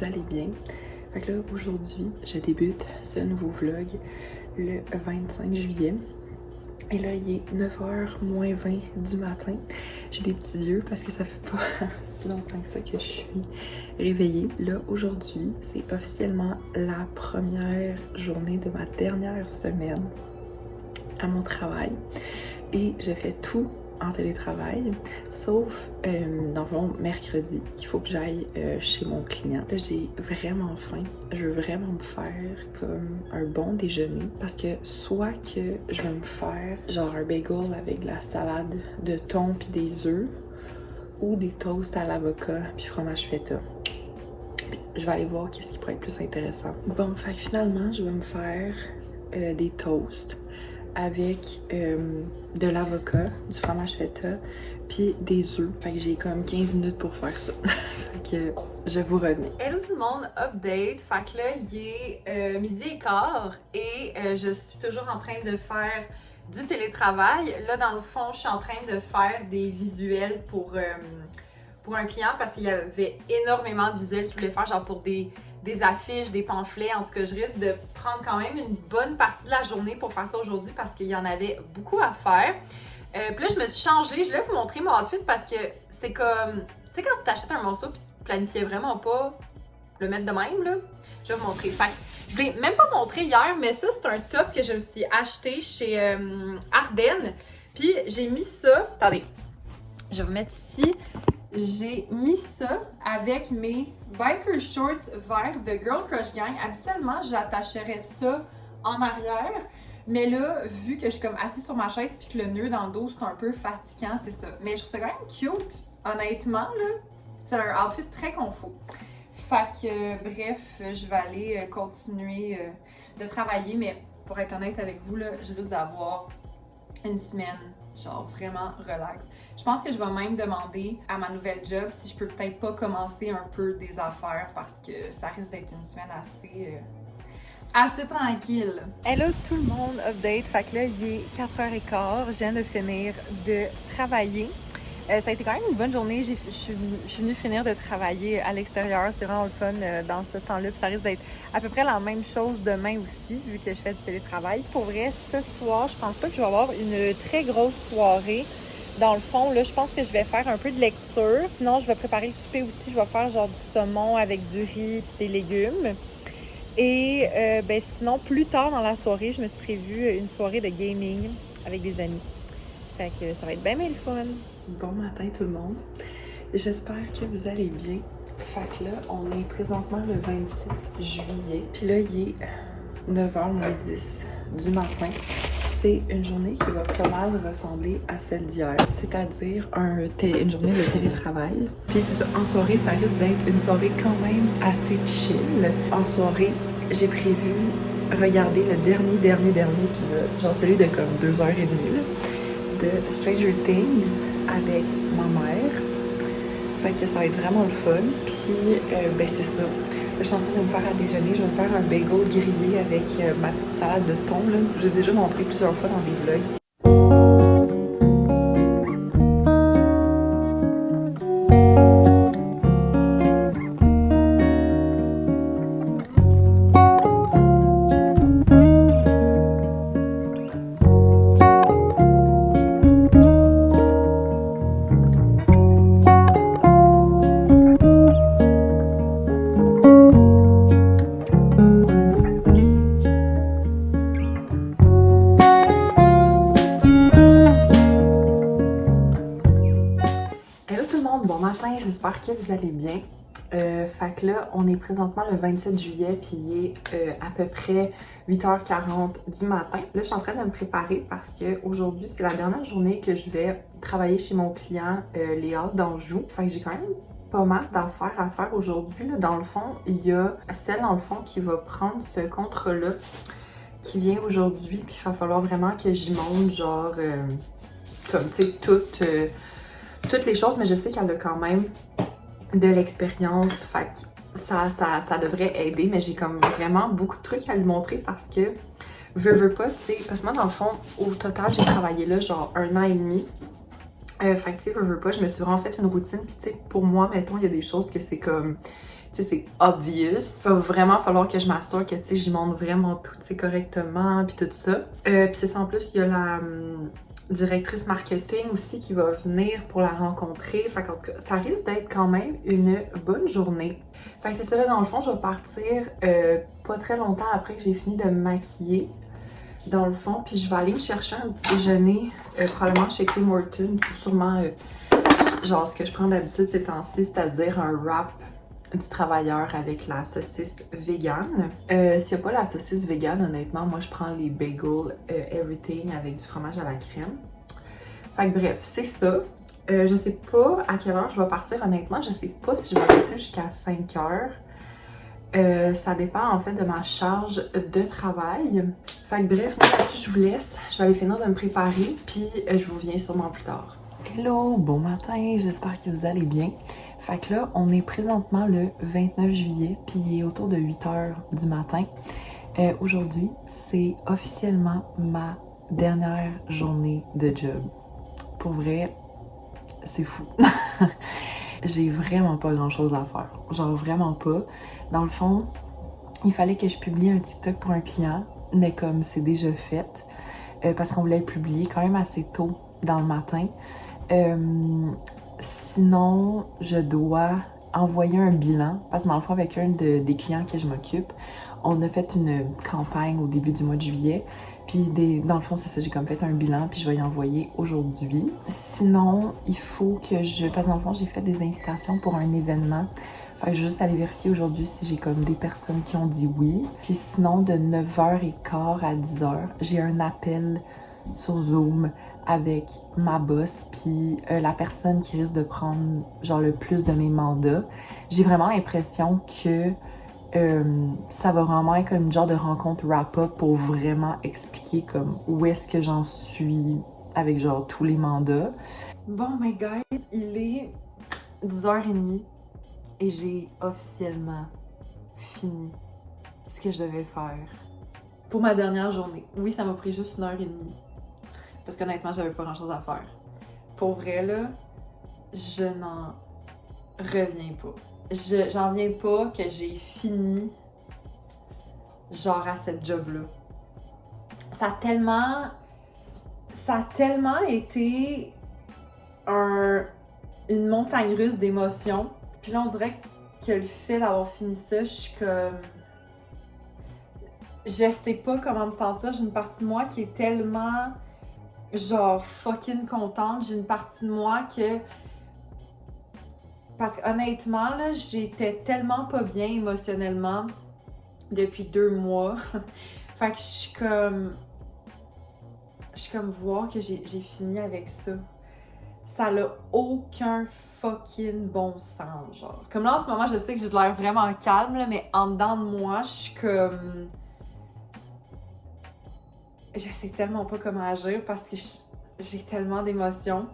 allez bien. Fait que là, aujourd'hui, je débute ce nouveau vlog le 25 juillet. Et là, il est 9h moins 20 du matin. J'ai des petits yeux parce que ça fait pas si longtemps que ça que je suis réveillée. Là, aujourd'hui, c'est officiellement la première journée de ma dernière semaine à mon travail. Et je fais tout en télétravail, sauf dans mon mercredi, qu'il faut que j'aille chez mon client. Là, j'ai vraiment faim. Je veux vraiment me faire comme un bon déjeuner parce que soit que je vais me faire genre un bagel avec de la salade de thon puis des œufs ou des toasts à l'avocat puis fromage feta. Puis, je vais aller voir qu'est-ce qui pourrait être plus intéressant. Bon, fait que finalement, je vais me faire des toasts avec de l'avocat, du fromage feta, puis des œufs. Fait que j'ai comme 15 minutes pour faire ça. Fait que je vous reviens. Hello tout le monde, update. Fait que là, il est midi et quart et je suis toujours en train de faire du télétravail. Là, dans le fond, je suis en train de faire des visuels pour un client parce qu'il y avait énormément de visuels qu'il voulait faire, genre pour des affiches, des pamphlets. En tout cas, je risque de prendre quand même une bonne partie de la journée pour faire ça aujourd'hui parce qu'il y en avait beaucoup à faire. Puis là, je me suis changée. Je voulais vous montrer mon outfit parce que c'est comme... Tu sais, quand tu achètes un morceau puis tu planifiais vraiment pas le mettre de même, là, je vais vous montrer. Fait que je ne l'ai même pas montré hier, mais ça, c'est un top que je me suis acheté chez Ardennes. Puis j'ai mis ça... Attendez, je vais vous mettre ici. J'ai mis ça avec mes biker shorts verts de Girl Crush Gang. Habituellement, j'attacherais ça en arrière. Mais là, vu que je suis comme assise sur ma chaise puis que le nœud dans le dos, c'est un peu fatigant, c'est ça. Mais je trouve ça quand même cute, honnêtement, là. C'est un outfit très confort. Fait que, bref, je vais aller continuer de travailler. Mais pour être honnête avec vous, là, je risque d'avoir une semaine genre vraiment relax. Je pense que je vais même demander à ma nouvelle job si je peux peut-être pas commencer un peu des affaires parce que ça risque d'être une semaine assez tranquille. Hello tout le monde, update. Fait que là, il est 4h15. Je viens de finir de travailler. Ça a été quand même une bonne journée. Je suis venue finir de travailler à l'extérieur. C'est vraiment le fun dans ce temps-là. Puis ça risque d'être à peu près la même chose demain aussi, vu que je fais du télétravail. Pour vrai, ce soir, je pense pas que je vais avoir une très grosse soirée. Dans le fond, là, je pense que je vais faire un peu de lecture. Sinon, je vais préparer le souper aussi. Je vais faire genre du saumon avec du riz et des légumes. Et ben, sinon, plus tard dans la soirée, je me suis prévue une soirée de gaming avec des amis. Fait que ça va être bien le fun. Bon matin tout le monde. J'espère que vous allez bien. Fait que là, on est présentement le 26 juillet. Puis là, il est 9h moins 10 du matin. C'est une journée qui va pas mal ressembler à celle d'hier, c'est-à-dire une journée de télétravail. Puis c'est ça, en soirée, ça risque d'être une soirée quand même assez chill. En soirée, j'ai prévu regarder le dernier épisode, genre celui de comme 2h30 là, de Stranger Things avec ma mère. Fait que ça va être vraiment le fun. Puis, ben c'est ça. Je suis en train de me faire à déjeuner. Je vais me faire un bagel grillé avec ma petite salade de thon. J'ai déjà montré plusieurs fois dans des vlogs. J'espère que vous allez bien. Fait que là, on est présentement le 27 juillet, puis il est à peu près 8h40 du matin. Là, je suis en train de me préparer parce qu'aujourd'hui, c'est la dernière journée que je vais travailler chez mon client Léa d'Anjou. Fait que j'ai quand même pas mal d'affaires à faire aujourd'hui. Dans le fond, il y a celle dans le fond qui va prendre ce contrat-là qui vient aujourd'hui, puis il va falloir vraiment que j'y monte genre comme tu sais toutes les choses, mais je sais qu'elle a quand même de l'expérience, fait que ça devrait aider, mais j'ai comme vraiment beaucoup de trucs à lui montrer parce que veux pas, tu sais, parce que moi dans le fond, au total, j'ai travaillé là genre 1 an et demi. Fait que tu sais, veux pas, je me suis vraiment fait une routine, puis tu sais, pour moi, mettons, il y a des choses que c'est comme tu sais, c'est obvious. Il va vraiment falloir que je m'assure que, tu sais, j'y montre vraiment tout, tu sais, correctement, puis tout ça. Puis c'est ça, en plus, il y a la directrice marketing aussi qui va venir pour la rencontrer. Fait qu'en tout cas, ça risque d'être quand même une bonne journée. Fait que c'est ça, là, dans le fond, je vais partir pas très longtemps après que j'ai fini de me maquiller, dans le fond, puis je vais aller me chercher un petit déjeuner, probablement chez Tim Hortons, ou sûrement, genre, ce que je prends d'habitude ces temps-ci, c'est-à-dire un wrap du travailleur avec la saucisse vegan. S'il n'y a pas la saucisse vegan, honnêtement, moi, je prends les bagels everything avec du fromage à la crème. Fait que bref, c'est ça. Je sais pas à quelle heure je vais partir, honnêtement. Je sais pas si je vais rester jusqu'à 5 heures. Ça dépend en fait de ma charge de travail. Fait que bref, moi là-dessus, je vous laisse. Je vais aller finir de me préparer, puis je vous reviens sûrement plus tard. Hello, bon matin, j'espère que vous allez bien. Fait que là, on est présentement le 29 juillet, puis il est autour de 8 heures du matin. Aujourd'hui, c'est officiellement ma dernière journée de job. Pour vrai, c'est fou. J'ai vraiment pas grand chose à faire. Genre vraiment pas. Dans le fond, il fallait que je publie un TikTok pour un client, mais comme c'est déjà fait, parce qu'on voulait le publier quand même assez tôt dans le matin. Sinon, je dois envoyer un bilan, parce que dans le fond, avec un des clients que je m'occupe, on a fait une campagne au début du mois de juillet. Puis dans le fond, c'est ça, j'ai comme fait un bilan, puis je vais y envoyer aujourd'hui. Sinon, il faut que parce que dans le fond, j'ai fait des invitations pour un événement. Fait que je vais juste aller vérifier aujourd'hui si j'ai comme des personnes qui ont dit oui. Puis sinon, de 9h15 à 10h, j'ai un appel sur Zoom avec ma boss, puis la personne qui risque de prendre genre le plus de mes mandats. J'ai vraiment l'impression que ça va vraiment être comme une genre de rencontre wrap-up pour vraiment expliquer comme où est-ce que j'en suis avec genre tous les mandats. Bon, my guys, il est 10h30 et j'ai officiellement fini ce que je devais faire pour ma dernière journée. Oui, ça m'a pris juste 1h30 parce qu'honnêtement, j'avais pas grand-chose à faire. Pour vrai, là, je n'en reviens pas. J'en viens pas que j'ai fini genre à cette job-là. Ça a tellement été une montagne russe d'émotions. Puis là, on dirait que le fait d'avoir fini ça, je suis comme... Je sais pas comment me sentir. J'ai une partie de moi qui est tellement genre fucking contente. J'ai une partie de moi que... Parce qu'honnêtement, là, j'étais tellement pas bien émotionnellement depuis 2 mois. Fait que je suis comme voir que j'ai fini avec ça. Ça n'a aucun fucking bon sens, genre. Comme là, en ce moment, je sais que j'ai de l'air vraiment calme, là, mais en dedans de moi, je suis comme... Je sais tellement pas comment agir parce que j'ai tellement d'émotions.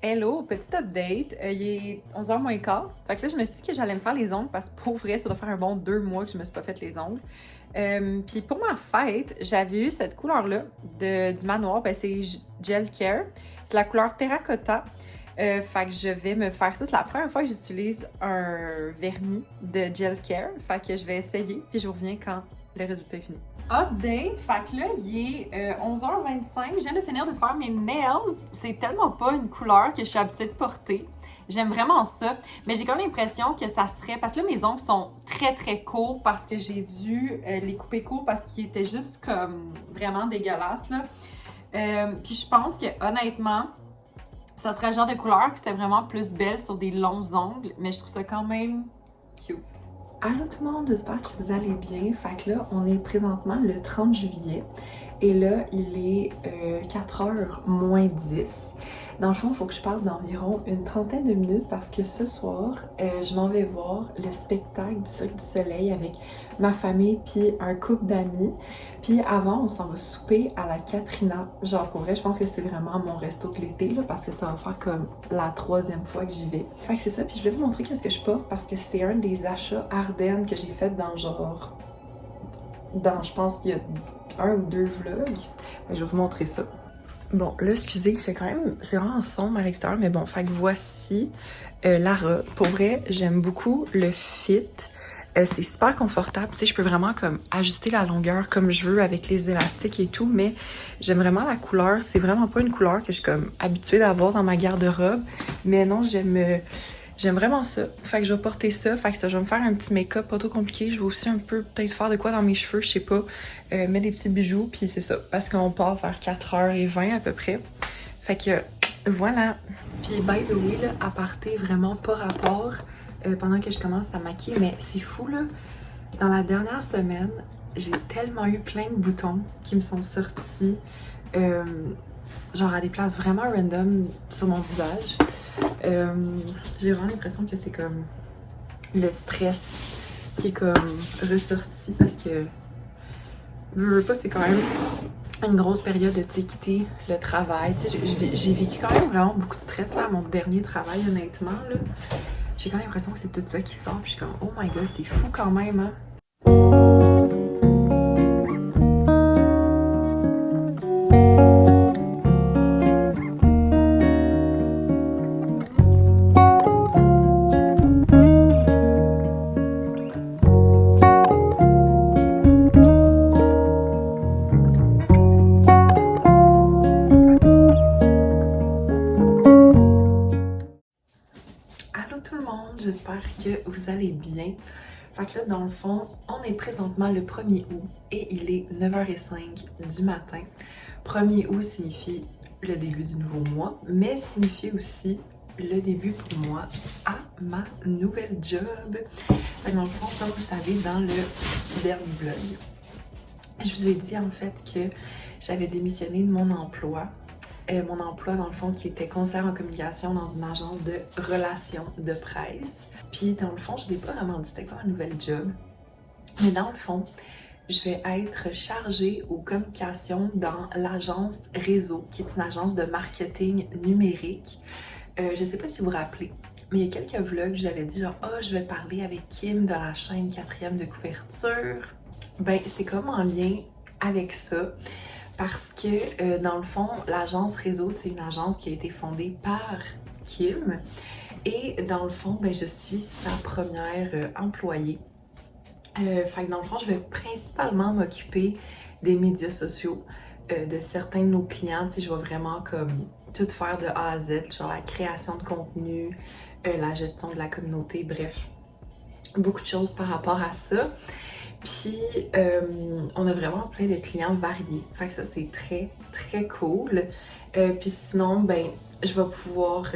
Hello, petit update. Il est 11h moins quart. Fait que là, je me suis dit que j'allais me faire les ongles parce que pour vrai, ça doit faire un bon 2 mois que je me suis pas fait les ongles. Puis pour ma fête, j'avais eu cette couleur-là du manoir. Ben, c'est Gel Care. C'est la couleur terracotta. Fait que je vais me faire ça. C'est la première fois que j'utilise un vernis de Gel Care. Fait que je vais essayer. Puis je vous reviens quand le résultat est fini. Update, fait que là, il est 11h25. Je viens de finir de faire mes nails. C'est tellement pas une couleur que je suis habituée de porter. J'aime vraiment ça. Mais j'ai quand même l'impression que ça serait... Parce que là, mes ongles sont très, très courts parce que j'ai dû les couper courts parce qu'ils étaient juste comme vraiment dégueulasses, là. Puis je pense que, honnêtement, ça serait le genre de couleur qui serait vraiment plus belle sur des longs ongles. Mais je trouve ça quand même cute. Allô tout le monde, j'espère que vous allez bien. Fait que là, on est présentement le 30 juillet et là, il est 4h moins 10. Dans le fond, il faut que je parle d'environ une trentaine de minutes parce que ce soir, je m'en vais voir le spectacle du Cirque du Soleil avec ma famille puis un couple d'amis. Puis avant, on s'en va souper à la Katrina. Genre pour vrai, je pense que c'est vraiment mon resto de l'été là parce que ça va faire comme la 3e fois que j'y vais. Fait que c'est ça, puis je vais vous montrer qu'est-ce que je porte parce que c'est un des achats Ardennes que j'ai fait dans je pense, il y a 1 ou 2 vlogs. Fait que je vais vous montrer ça. Bon, là, excusez, c'est vraiment sombre à l'extérieur, mais bon, fait que voici la robe. Pour vrai, j'aime beaucoup le fit. C'est super confortable, tu sais, je peux vraiment comme ajuster la longueur comme je veux avec les élastiques et tout, mais j'aime vraiment la couleur. C'est vraiment pas une couleur que je suis comme habituée d'avoir dans ma garde-robe, mais non, j'aime vraiment ça. Fait que je vais porter ça, fait que ça, je vais me faire un petit make-up pas trop compliqué. Je vais aussi un peu peut-être faire de quoi dans mes cheveux, je sais pas, mettre des petits bijoux, puis c'est ça, parce qu'on part vers 4h20 à peu près. Fait que voilà. Puis by the way, là, aparté vraiment pas rapport, pendant que je commence à maquiller, mais c'est fou là, dans la dernière semaine, j'ai tellement eu plein de boutons qui me sont sortis, genre à des places vraiment random sur mon visage. J'ai vraiment l'impression que c'est comme le stress qui est comme ressorti parce que veux pas, c'est quand même une grosse période de quitter le travail. J'ai vécu quand même vraiment beaucoup de stress là, à mon dernier travail, honnêtement. Là. J'ai quand même l'impression que c'est tout ça qui sort. Puis je suis comme, oh my god, c'est fou quand même, hein. Allô tout le monde, j'espère que vous allez bien. Fait que là, dans le fond, on est présentement le 1er août et il est 9h05 du matin. 1er août signifie le début du nouveau mois, mais signifie aussi le début pour moi à ma nouvelle job. Fait que dans le fond, comme vous savez, dans le dernier vlog, je vous ai dit en fait que j'avais démissionné de mon emploi. Mon emploi, dans le fond, qui était conseillère en communication dans une agence de relations de presse. Puis, dans le fond, je n'ai pas vraiment dit c'était quoi ma nouvelle job. Mais dans le fond, je vais être chargée aux communications dans l'agence Réseau, qui est une agence de marketing numérique. Je sais pas si vous vous rappelez, mais il y a quelques vlogs, j'avais dit genre « Ah, je vais parler avec Kim de la chaîne 4e de couverture ». Ben, c'est comme en lien avec ça. Parce que, dans le fond, l'agence Réseau, c'est une agence qui a été fondée par Kim. Et dans le fond, ben, je suis sa première employée. Fait que dans le fond, je vais principalement m'occuper des médias sociaux de certains de nos clients. Tu sais, je vais vraiment comme tout faire de A à Z, genre la création de contenu, la gestion de la communauté, bref, beaucoup de choses par rapport à ça. Puis, on a vraiment plein de clients variés. Fait que ça, c'est très, très cool. Puis sinon, ben, je vais pouvoir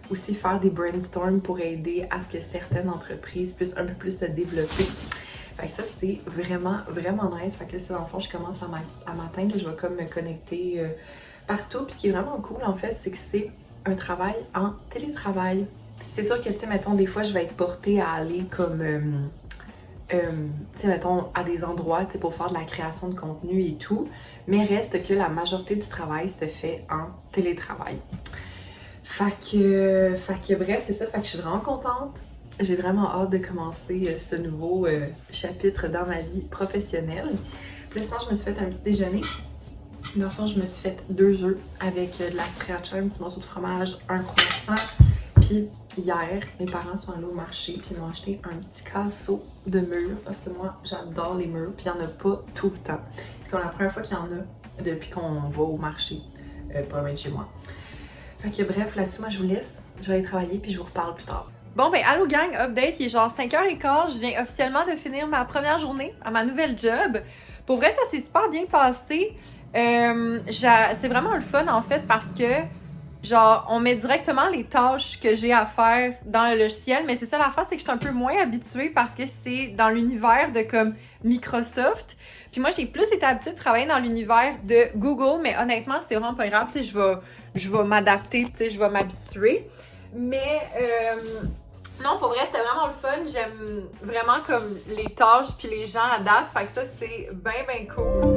aussi faire des brainstorms pour aider à ce que certaines entreprises puissent un peu plus se développer. Fait que ça, c'est vraiment, vraiment nice. Fait que là, c'est dans le fond, je commence à matin. Je vais comme me connecter partout. Puis ce qui est vraiment cool, en fait, c'est que c'est un travail en télétravail. C'est sûr que, tu sais, mettons, des fois, je vais être portée à aller comme... tu sais, mettons, à des endroits, tu sais, pour faire de la création de contenu et tout, mais reste que la majorité du travail se fait en télétravail. Fait que bref, c'est ça, fait que je suis vraiment contente. J'ai vraiment hâte de commencer ce nouveau chapitre dans ma vie professionnelle. Puis là, sinon, je me suis fait un petit déjeuner. Dans le fond, je me suis fait 2 œufs avec de la sriracha, un petit morceau de fromage, un croissant. Puis hier, mes parents sont allés au marché puis ils m'ont acheté un petit casseau de murs parce que moi, j'adore les murs puis il n'y en a pas tout le temps. C'est comme la première fois qu'il y en a depuis qu'on va au marché, pas loin de chez moi. Fait que bref, là-dessus, moi, je vous laisse. Je vais aller travailler puis je vous reparle plus tard. Bon ben allô gang, update, il est genre 5h15, je viens officiellement de finir ma première journée à ma nouvelle job. Pour vrai, ça s'est super bien passé. C'est vraiment le fun en fait parce que genre on met directement les tâches que j'ai à faire dans le logiciel, mais c'est ça l'affaire, c'est que je suis un peu moins habituée parce que c'est dans l'univers de comme Microsoft. Puis moi j'ai plus été habituée de travailler dans l'univers de Google, mais honnêtement c'est vraiment pas grave, tu sais, je vais m'adapter, tu sais, je vais m'habituer. Mais non, pour vrai, c'était vraiment le fun. J'aime vraiment comme les tâches puis les gens à date. Fait que ça, c'est bien, bien cool.